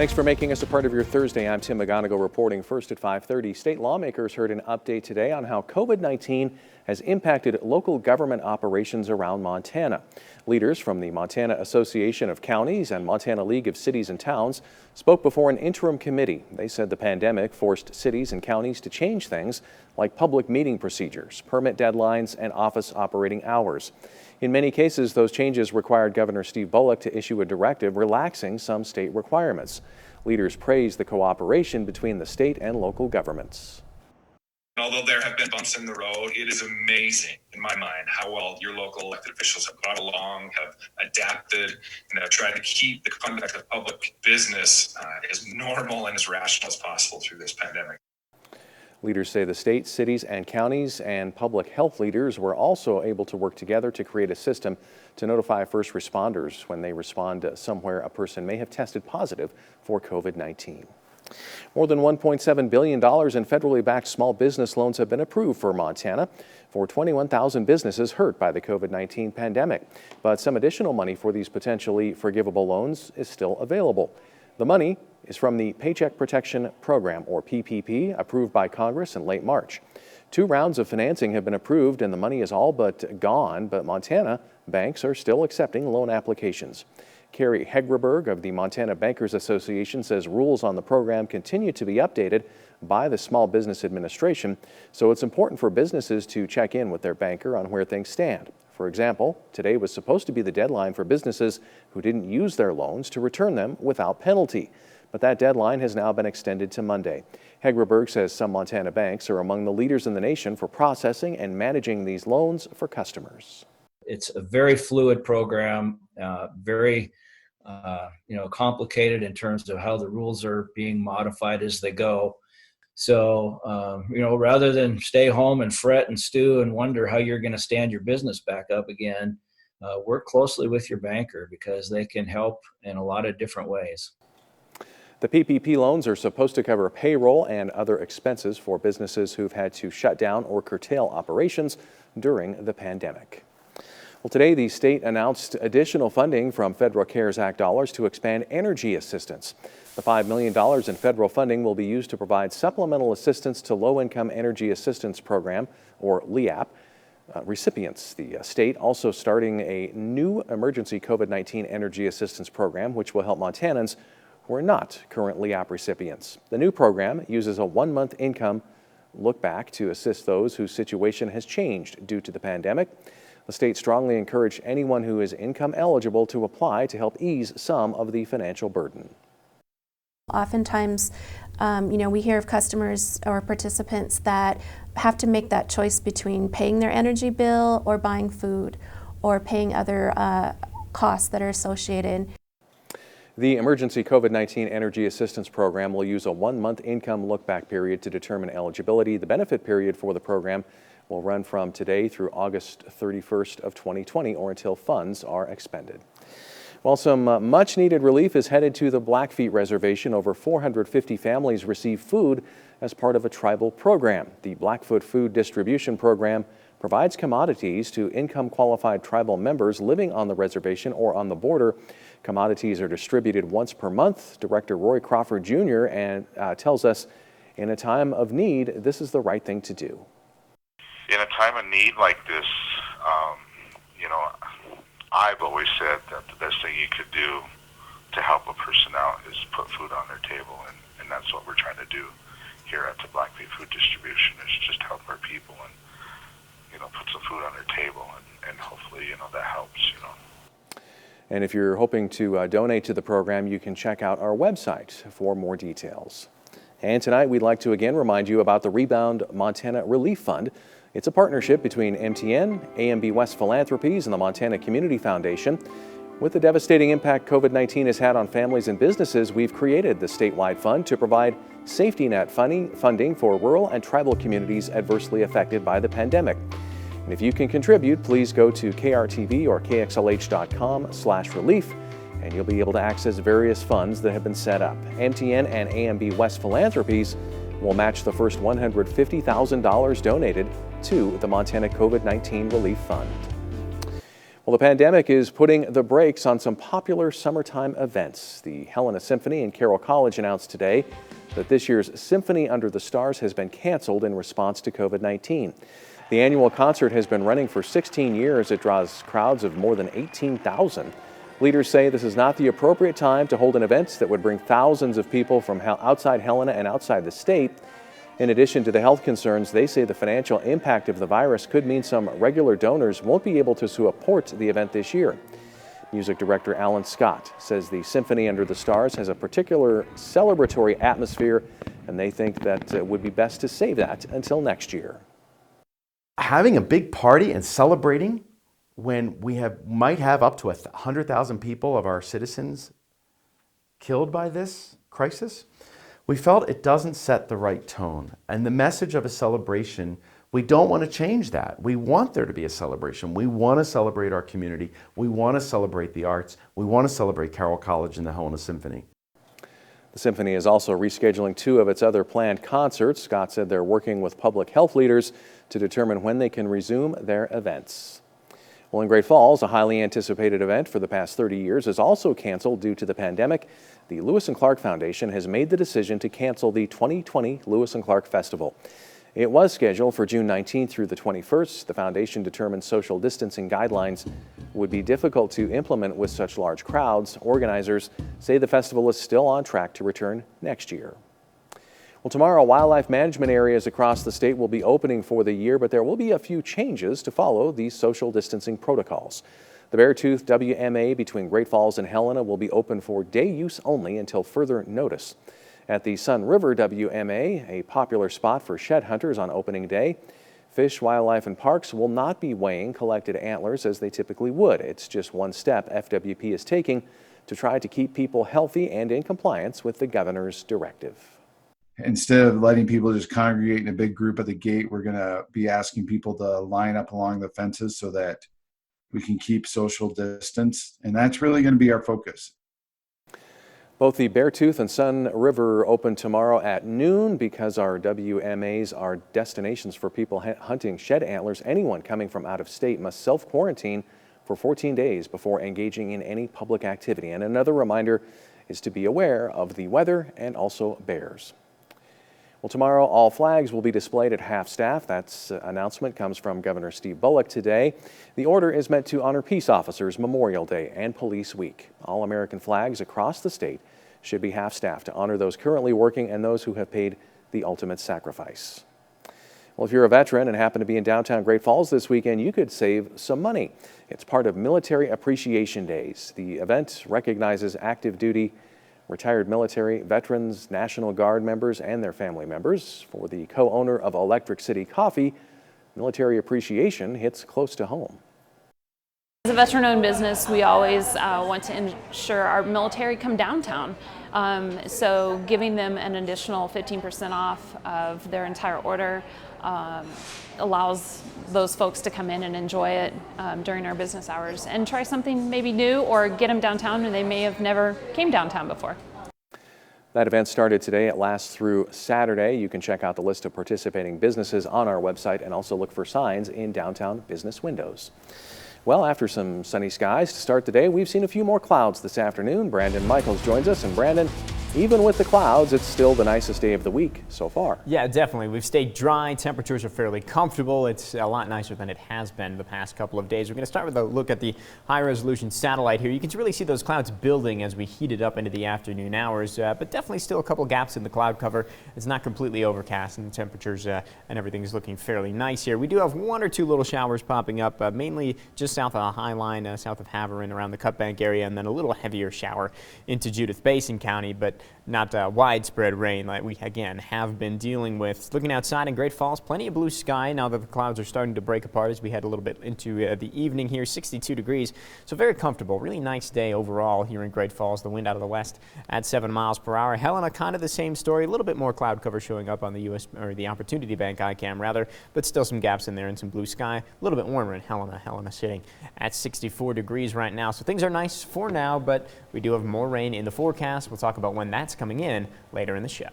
Thanks for making us a part of your Thursday. I'm Tim McGonigal reporting first at 5:30. State lawmakers heard an update today on how COVID-19 has impacted local government operations around Montana. Leaders from the Montana Association of Counties and Montana League of Cities and Towns spoke before an interim committee. They said the pandemic forced cities and counties to change things like public meeting procedures, permit deadlines, and office operating hours. In many cases, those changes required Governor Steve Bullock to issue a directive relaxing some state requirements. Leaders praised the cooperation between the state and local governments. Although there have been bumps in the road, it is amazing in my mind how well your local elected officials have got along, have adapted, and have tried to keep the conduct of public business as normal and as rational as possible through this pandemic. Leaders say the state, cities, and counties and public health leaders were also able to work together to create a system to notify first responders when they respond somewhere a person may have tested positive for COVID-19. More than $1.7 billion in federally backed small business loans have been approved for Montana for 21,000 businesses hurt by the COVID-19 pandemic. But some additional money for these potentially forgivable loans is still available. The money is from the Paycheck Protection Program, or PPP, approved by Congress in late March. 2 rounds of financing have been approved and the money is all but gone, but Montana banks are still accepting loan applications. Carrie Hegraberg of the Montana Bankers Association says rules on the program continue to be updated by the Small Business Administration, so it's important for businesses to check in with their banker on where things stand. For example, today was supposed to be the deadline for businesses who didn't use their loans to return them without penalty, but that deadline has now been extended to Monday. Hegraberg says some Montana banks are among the leaders in the nation for processing and managing these loans for customers. It's a very fluid program, very complicated in terms of how the rules are being modified as they go. So, rather than stay home and fret and stew and wonder how you're going to stand your business back up again, work closely with your banker because they can help in a lot of different ways. The PPP loans are supposed to cover payroll and other expenses for businesses who've had to shut down or curtail operations during the pandemic. Well, today the state announced additional funding from federal CARES Act dollars to expand energy assistance. The $5 million in federal funding will be used to provide supplemental assistance to Low-Income Energy Assistance Program, or LEAP, recipients. The state also starting a new emergency COVID-19 energy assistance program, which will help Montanans who are not current LEAP recipients. The new program uses a 1-month income look back to assist those whose situation has changed due to the pandemic. The state strongly encouraged anyone who is income eligible to apply to help ease some of the financial burden. Oftentimes, we hear of customers or participants that have to make that choice between paying their energy bill or buying food or paying other costs that are associated. The Emergency COVID-19 Energy Assistance Program will use a 1-month income look-back period to determine eligibility. The benefit period for the program will run from today through August 31st of 2020 or until funds are expended. While some much-needed relief is headed to the Blackfeet Reservation, over 450 families receive food as part of a tribal program. The Blackfoot Food Distribution Program provides commodities to income-qualified tribal members living on the reservation or on the border. Commodities are distributed once per month. Director Roy Crawford Jr. Tells us in a time of need, this is the right thing to do. In a time of need like this, I've always said that the best thing you could do to help a person out is put food on their table, and that's what we're trying to do here at the Blackfeet Food Distribution, is just help our people and, put some food on their table, and hopefully, that helps, And if you're hoping to donate to the program, you can check out our website for more details. And tonight, we'd like to again remind you about the Rebound Montana Relief Fund. It's a partnership between MTN, AMB West Philanthropies, and the Montana Community Foundation. With the devastating impact COVID-19 has had on families and businesses, we've created the statewide fund to provide safety net funding for rural and tribal communities adversely affected by the pandemic. And if you can contribute, please go to KRTV or KXLH.com/relief, and you'll be able to access various funds that have been set up. MTN and AMB West Philanthropies will match the first $150,000 donated to the Montana COVID-19 Relief Fund. Well, the pandemic is putting the brakes on some popular summertime events. The Helena Symphony and Carroll College announced today that this year's Symphony Under the Stars has been canceled in response to COVID-19. The annual concert has been running for 16 years. It draws crowds of more than 18,000. Leaders say this is not the appropriate time to hold an event that would bring thousands of people from outside Helena and outside the state. In addition to the health concerns, they say the financial impact of the virus could mean some regular donors won't be able to support the event this year. Music director Alan Scott says the Symphony Under the Stars has a particular celebratory atmosphere, and they think that it would be best to save that until next year. Having a big party and celebrating when we might have up to 100,000 people of our citizens killed by this crisis, we felt it doesn't set the right tone. And the message of a celebration, we don't want to change that. We want there to be a celebration. We want to celebrate our community. We want to celebrate the arts. We want to celebrate Carroll College and the Helena Symphony. The Symphony is also rescheduling 2 of its other planned concerts. Scott said they're working with public health leaders to determine when they can resume their events. Well, in Great Falls, a highly anticipated event for the past 30 years is also canceled due to the pandemic. The Lewis and Clark Foundation has made the decision to cancel the 2020 Lewis and Clark Festival. It was scheduled for June 19th through the 21st. The foundation determined social distancing guidelines would be difficult to implement with such large crowds. Organizers say the festival is still on track to return next year. Well, tomorrow, wildlife management areas across the state will be opening for the year, but there will be a few changes to follow these social distancing protocols. The Beartooth WMA between Great Falls and Helena will be open for day use only until further notice. At the Sun River WMA, a popular spot for shed hunters on opening day, Fish, Wildlife, and Parks will not be weighing collected antlers as they typically would. It's just one step FWP is taking to try to keep people healthy and in compliance with the governor's directive. Instead of letting people just congregate in a big group at the gate, we're going to be asking people to line up along the fences so that we can keep social distance. And that's really going to be our focus. Both the Beartooth and Sun River open tomorrow at noon. Because our WMAs are destinations for people hunting shed antlers, anyone coming from out of state must self-quarantine for 14 days before engaging in any public activity. And another reminder is to be aware of the weather and also bears. Well, tomorrow, all flags will be displayed at half-staff. That announcement comes from Governor Steve Bullock today. The order is meant to honor peace officers Memorial Day and Police Week. All American flags across the state should be half-staff to honor those currently working and those who have paid the ultimate sacrifice. Well, if you're a veteran and happen to be in downtown Great Falls this weekend, you could save some money. It's part of Military Appreciation Days. The event recognizes active duty retired military, veterans, National Guard members, and their family members. For the co-owner of Electric City Coffee, military appreciation hits close to home. As a veteran-owned business, we always want to ensure our military come downtown. So giving them an additional 15% off of their entire order allows those folks to come in and enjoy it during our business hours and try something maybe new or get them downtown and they may have never came downtown before. That event started today. It lasts through Saturday. You can check out the list of participating businesses on our website and also look for signs in downtown business windows. Well, after some sunny skies to start the day, we've seen a few more clouds this afternoon. Brandon Michaels joins us. And Brandon, even with the clouds, it's still the nicest day of the week so far. Yeah, definitely. We've stayed dry. Temperatures are fairly comfortable. It's a lot nicer than it has been the past couple of days. We're going to start with a look at the high-resolution satellite here. You can really see those clouds building as we heat it up into the afternoon hours, but definitely still a couple gaps in the cloud cover. It's not completely overcast, and the temperatures and everything is looking fairly nice here. We do have 1 or 2 little showers popping up, mainly just south of the High Line, south of Haverin, around the Cut Bank area, and then a little heavier shower into Judith Basin County, but not widespread rain like we, again, have been dealing with. Looking outside in Great Falls, plenty of blue sky now that the clouds are starting to break apart as we head a little bit into the evening here. 62 degrees, so very comfortable. Really nice day overall here in Great Falls. The wind out of the west at 7 miles per hour. Helena, kind of the same story. A little bit more cloud cover showing up on the the Opportunity Bank iCam rather, but still some gaps in there and some blue sky. A little bit warmer in Helena. Helena sitting at 64 degrees right now, so things are nice for now, but we do have more rain in the forecast. We'll talk about when that's coming in later in the show.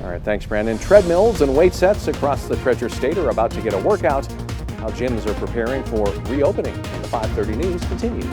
All right, thanks, Brandon. Treadmills and weight sets across the Treasure State are about to get a workout. How gyms are preparing for reopening in the 5:30 news continues.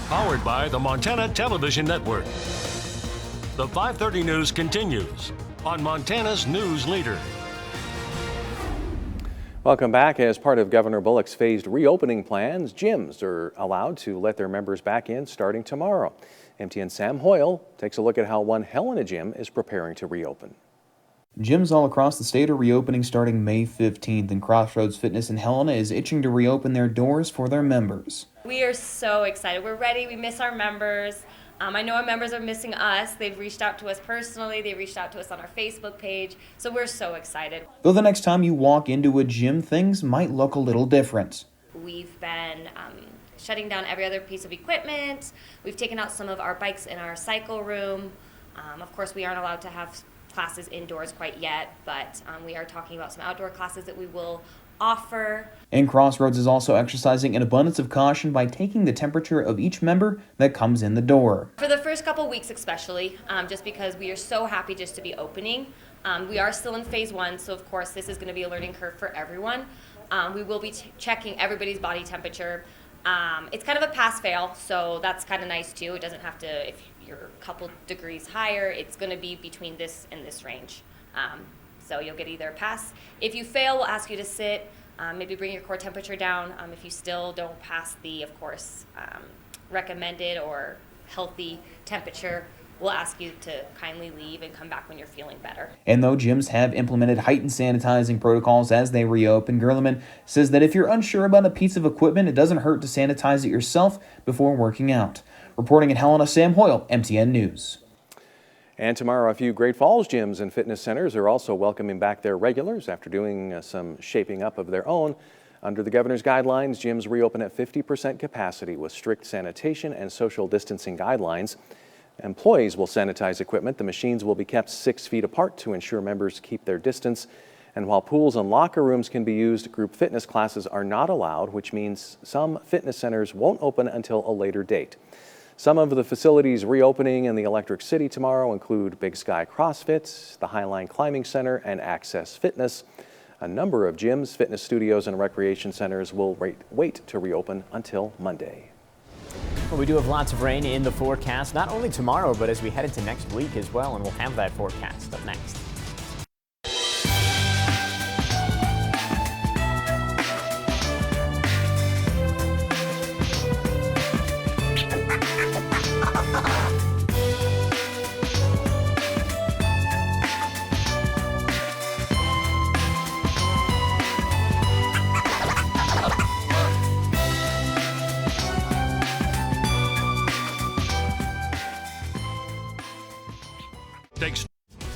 Powered by the Montana Television Network. The 5:30 news continues on Montana's News Leader. Welcome back. As part of Governor Bullock's phased reopening plans, gyms are allowed to let their members back in starting tomorrow. MTN's Sam Hoyle takes a look at how one Helena gym is preparing to reopen. Gyms all across the state are reopening starting May 15th, and Crossroads Fitness in Helena is itching to reopen their doors for their members. We are so excited. We're ready. We miss our members. I know our members are missing us. They've reached out to us personally. They reached out to us on our Facebook page. So we're so excited. Though the next time you walk into a gym, things might look a little different. We've been shutting down every other piece of equipment. We've taken out some of our bikes in our cycle room. Of course, we aren't allowed to have classes indoors quite yet, but we are talking about some outdoor classes that we will offer. And Crossroads is also exercising an abundance of caution by taking the temperature of each member that comes in the door. For the first couple weeks especially, just because we are so happy just to be opening. We are still in phase 1, so of course this is going to be a learning curve for everyone. We will be checking everybody's body temperature. It's kind of a pass-fail, so that's kind of nice too. It doesn't have to, if you're a couple degrees higher, it's going to be between this and this range. So you'll get either a pass. If you fail, we'll ask you to sit, maybe bring your core temperature down. If you still don't pass the, of course, recommended or healthy temperature, we'll ask you to kindly leave and come back when you're feeling better. And though gyms have implemented heightened sanitizing protocols as they reopen, Gerleman says that if you're unsure about a piece of equipment, it doesn't hurt to sanitize it yourself before working out. Reporting in Helena, Sam Hoyle, MTN News. And tomorrow, a few Great Falls gyms and fitness centers are also welcoming back their regulars after doing some shaping up of their own. Under the governor's guidelines, gyms reopen at 50% capacity with strict sanitation and social distancing guidelines. Employees will sanitize equipment. The machines will be kept 6 feet apart to ensure members keep their distance. And while pools and locker rooms can be used, group fitness classes are not allowed, which means some fitness centers won't open until a later date. Some of the facilities reopening in the Electric City tomorrow include Big Sky CrossFit, the Highline Climbing Center, and Access Fitness. A number of gyms, fitness studios, and recreation centers will wait to reopen until Monday. Well, we do have lots of rain in the forecast, not only tomorrow, but as we head into next week as well, and we'll have that forecast up next.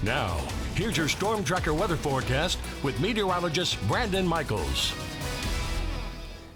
Now, here's your Storm Tracker weather forecast with meteorologist Brandon Michaels.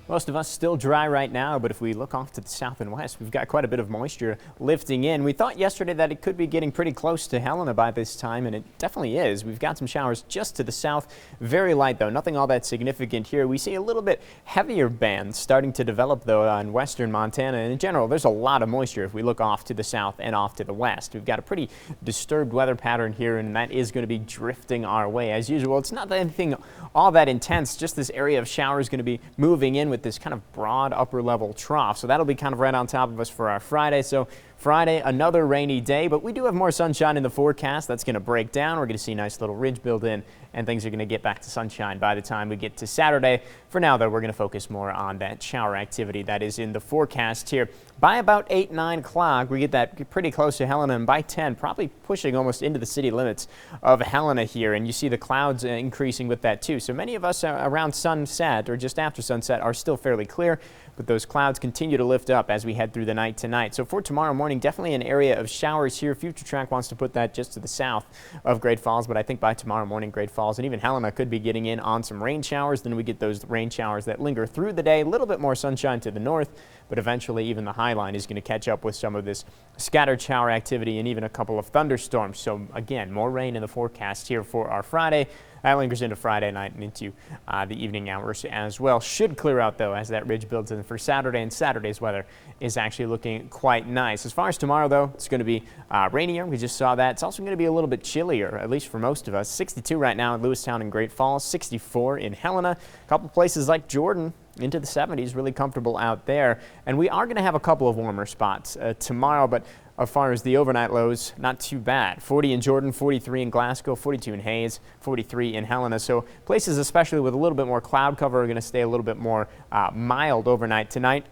Most of us still dry right now, but if we look off to the south and west, we've got quite a bit of moisture lifting in. We thought yesterday that it could be getting pretty close to Helena by this time, and it definitely is. We've got some showers just to the south. Very light, though. Nothing all that significant here. We see a little bit heavier bands starting to develop, though, on western Montana. And in general, there's a lot of moisture if we look off to the south and off to the west. We've got a pretty disturbed weather pattern here, and that is going to be drifting our way. As usual, it's not anything all that intense. Just this area of showers going to be moving in with this kind of broad upper level trough. So that'll be kind of right on top of us for our Friday. So Friday, another rainy day, but we do have more sunshine in the forecast. That's going to break down. We're going to see a nice little ridge build in, and things are going to get back to sunshine by the time we get to Saturday. For now, though, we're going to focus more on that shower activity that is in the forecast here. By about 8, 9 o'clock, we get that pretty close to Helena, and by 10, probably pushing almost into the city limits of Helena here, and you see the clouds increasing with that too. So many of us around sunset or just after sunset are still fairly clear. but those clouds continue to lift up as we head through the night tonight. So for tomorrow morning, definitely an area of showers here. Future Track wants to put that just to the south of Great Falls, but I think by tomorrow morning, Great Falls and even Helena could be getting in on some rain showers. Then we get those rain showers that linger through the day. A little bit more sunshine to the north, but eventually even the high line is going to catch up with some of this scattered shower activity and even a couple of thunderstorms. So again, more rain in the forecast here for our Friday. That lingers into Friday night and into the evening hours as well. Should clear out, though, as that ridge builds in for Saturday, and Saturday's weather is actually looking quite nice. As far as tomorrow, though, it's going to be rainier. We just saw that. It's also going to be a little bit chillier, at least for most of us. 62 right now in Lewistown and Great Falls, 64 in Helena. A couple places like Jordan into the 70s, really comfortable out there. And we are going to have a couple of warmer spots tomorrow, but as far as the overnight lows, not too bad. 40 in Jordan, 43 in Glasgow, 42 in Hayes, 43 in Helena. So places, especially with a little bit more cloud cover, are going to stay a little bit more mild overnight tonight.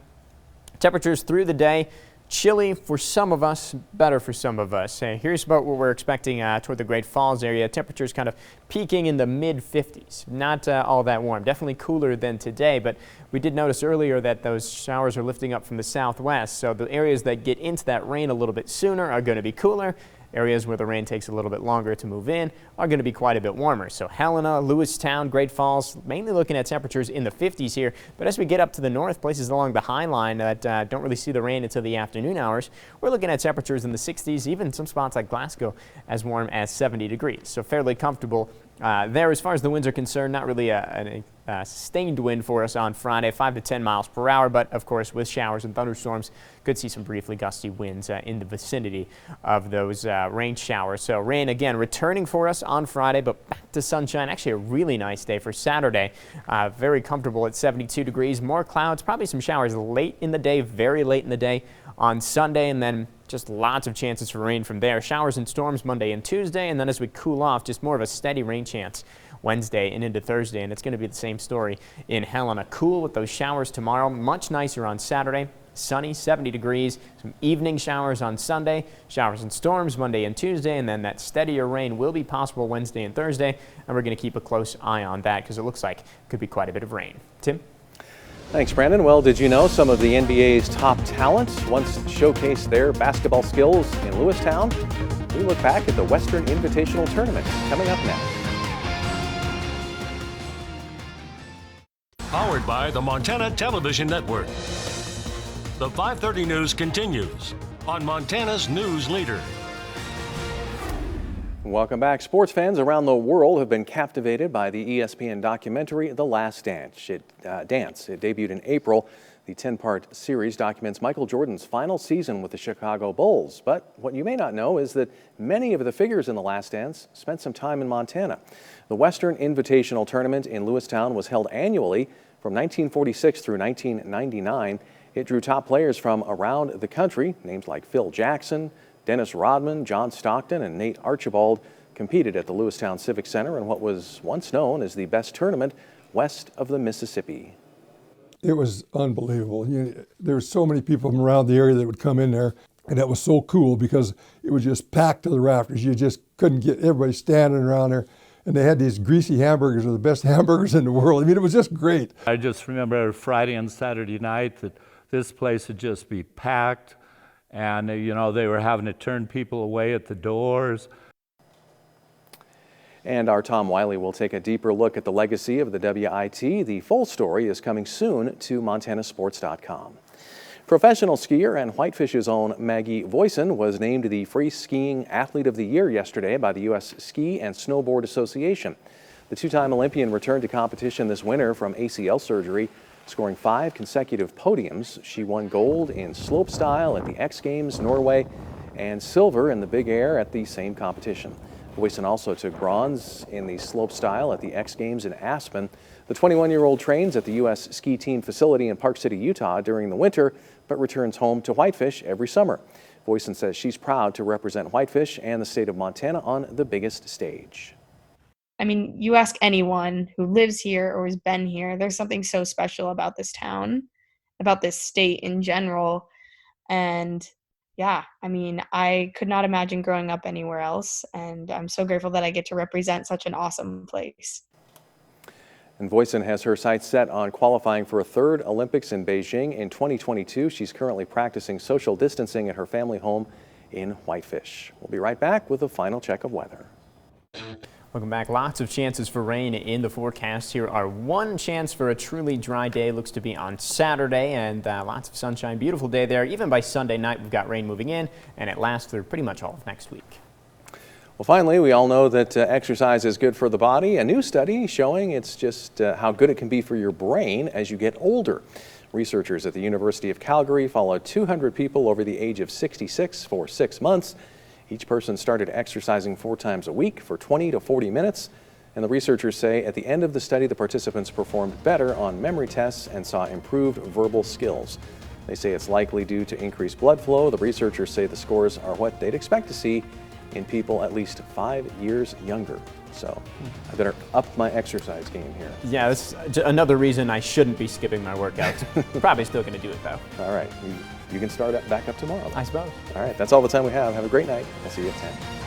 Temperatures through the day, chilly for some of us, better for some of us. Here's about what we're expecting toward the Great Falls area. Temperatures kind of peaking in the mid-50s. Not all that warm. Definitely cooler than today, but we did notice earlier that those showers are lifting up from the southwest. So the areas that get into that rain a little bit sooner are going to be cooler. Areas where the rain takes a little bit longer to move in are going to be quite a bit warmer. So Helena, Lewistown, Great Falls, mainly looking at temperatures in the 50s here. But as we get up to the north, places along the High Line that don't really see the rain until the afternoon hours, we're looking at temperatures in the 60s, even some spots like Glasgow as warm as 70 degrees. So fairly comfortable there. As far as the winds are concerned, not really a sustained wind for us on Friday, 5 to 10 miles per hour, but of course with showers and thunderstorms, could see some briefly gusty winds in the vicinity of those rain showers. So rain again returning for us on Friday, but back to sunshine. Actually a really nice day for Saturday. Very comfortable at 72 degrees. More clouds, probably some showers late in the day, very late in the day on Sunday, and then just lots of chances for rain from there. Showers and storms Monday and Tuesday, and then as we cool off, just more of a steady rain chance Wednesday and into Thursday, and it's going to be the same story in Helena. Cool with those showers tomorrow, much nicer on Saturday. Sunny, 70 degrees, some evening showers on Sunday, showers and storms Monday and Tuesday, and then that steadier rain will be possible Wednesday and Thursday, and we're going to keep a close eye on that because it looks like it could be quite a bit of rain. Tim? Thanks, Brandon. Well, did you know some of the NBA's top talent once showcased their basketball skills in Lewistown? We look back at the Western Invitational Tournament coming up next. Powered by the Montana Television Network. The 5:30 news continues on Montana's news leader. Welcome back. Sports fans around the world have been captivated by the ESPN documentary The Last Dance. It debuted in April. The 10-part series documents Michael Jordan's final season with the Chicago Bulls. But what you may not know is that many of the figures in The Last Dance spent some time in Montana. The Western Invitational Tournament in Lewistown was held annually from 1946 through 1999. It drew top players from around the country. Names like Phil Jackson, Dennis Rodman, John Stockton, and Nate Archibald competed at the Lewistown Civic Center in what was once known as the best tournament west of the Mississippi. It was unbelievable. There were so many people from around the area that would come in there, and that was so cool because it was just packed to the rafters. You just couldn't get everybody standing around there. And they had these greasy hamburgers, were the best hamburgers in the world. I mean, it was just great. I just remember Friday and Saturday night that this place would just be packed, and they were having to turn people away at the doors. And our Tom Wiley will take a deeper look at the legacy of the WIT. The full story is coming soon to montanasports.com. Professional skier and Whitefish's own Maggie Voisin was named the Free Skiing Athlete of the Year yesterday by the U.S. Ski and Snowboard Association. The two-time Olympian returned to competition this winter from ACL surgery, scoring 5 consecutive podiums. She won gold in slopestyle at the X Games Norway and silver in the big air at the same competition. Voisin also took bronze in the slopestyle at the X Games in Aspen. The 21-year-old trains at the U.S. Ski Team facility in Park City, Utah during the winter, but returns home to Whitefish every summer. Voisin says she's proud to represent Whitefish and the state of Montana on the biggest stage. I mean, you ask anyone who lives here or has been here, there's something so special about this town, about this state in general. And yeah, I mean, I could not imagine growing up anywhere else. And I'm so grateful that I get to represent such an awesome place. And Voisin has her sights set on qualifying for a third Olympics in Beijing in 2022. She's currently practicing social distancing at her family home in Whitefish. We'll be right back with a final check of weather. Welcome back. Lots of chances for rain in the forecast. Here are one chance for a truly dry day. Looks to be on Saturday, and lots of sunshine. Beautiful day there. Even by Sunday night, we've got rain moving in, and it lasts through pretty much all of next week. Well, finally, we all know that exercise is good for the body. A new study showing it's just how good it can be for your brain as you get older. Researchers at the University of Calgary followed 200 people over the age of 66 for 6 months. Each person started exercising 4 times a week for 20 to 40 minutes. And the researchers say at the end of the study, the participants performed better on memory tests and saw improved verbal skills. They say it's likely due to increased blood flow. The researchers say the scores are what they'd expect to see in people at least 5 years younger. So I better up my exercise game here. Yeah, that's another reason I shouldn't be skipping my workouts. Probably still going to do it, though. All right. You can start back up tomorrow. I suppose. All right. That's all the time we have. Have a great night. I'll see you at 10.